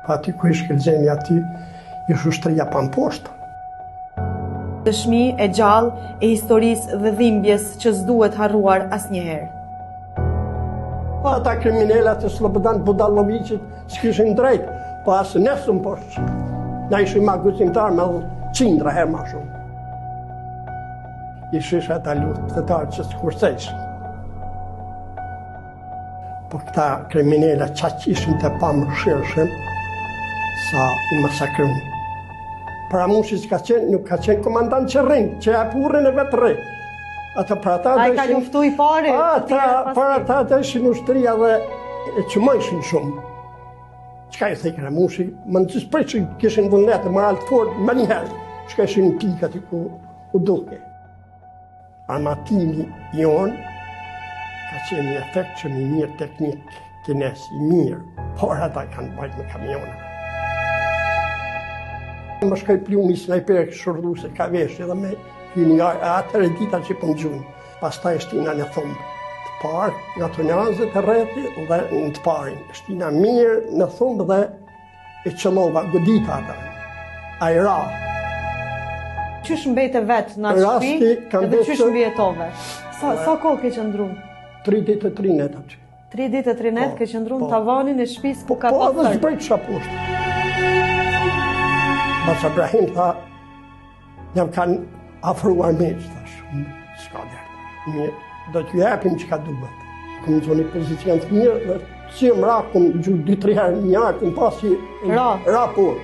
Pa aty ku ishë këllëzemi aty, ishë ushtëria pa në poshtë. Dëshmi e gjallë e historisë dhe dhimbjes që s'duhet harruar asnjëherë. Pa ata kriminalat e Slobodan Budallovicit s'kishin drejt, po asë nesën poshtë. Na ishim ma guzimtar me qindra herë ma shumë. Ishish ata luftëtarë që s'kursejsh. Po këta kriminalat qaq ishin të pa më shirëshëm, sa i masakrun. Para mu që nuk ka qenë komandant që rrinë, që e purën e vetë rrinë. A i ka luftu i pare? Para ta të ishin ushtëria dhe e që më ishin shumë. Qka i thejkëra mu që më në gjithë prej që kishin vullnetë më altë fort më njëherë, qka ishin në pikat i ku duke. Armatimi jonë ka qenë një efekt që një mirë teknikë, kines i mirë, por ata kanë bajt me kamionët. Më shkaj plumi snajper shurdu se ka veshë dhe me hyni atër e dita që për në gjunë. Pas ta e shtina në thumbë. Të parë nga të njazët e rreti dhe në të parin. Shtina mirë në thumbë dhe e qëllova, godita ata. A i ra. Qysh mbete vetë në atë shpi dhe qysh mbjetove? Sa kohë ke qëndru? 3 ditë e 3 net aty. 3 ditë e 3 net ke qëndru në tavanin e shpis ku ka Po, pasër? dhe zbrejt qa poshtë. Bas Abrahim tha, jam kanë afruar me që thash, s'ka dherë. Do t'ju jepim që ka duhet. Këmë të një pozicion të mirë, dhe që më ra, këmë gjuhë 2-3 herë një jarë, këmë pasi ra por.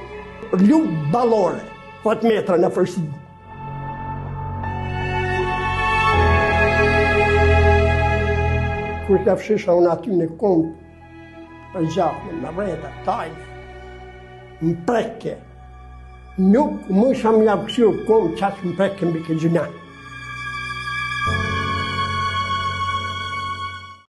Ljutë balore, 4 metra në fërsi. Kur ka fshisha unë aty në kompë, për gjahme, në vreda, tajne, më preke. Nuk më isha më javë kësirë komë qaqë më preke mbi ke gjuna.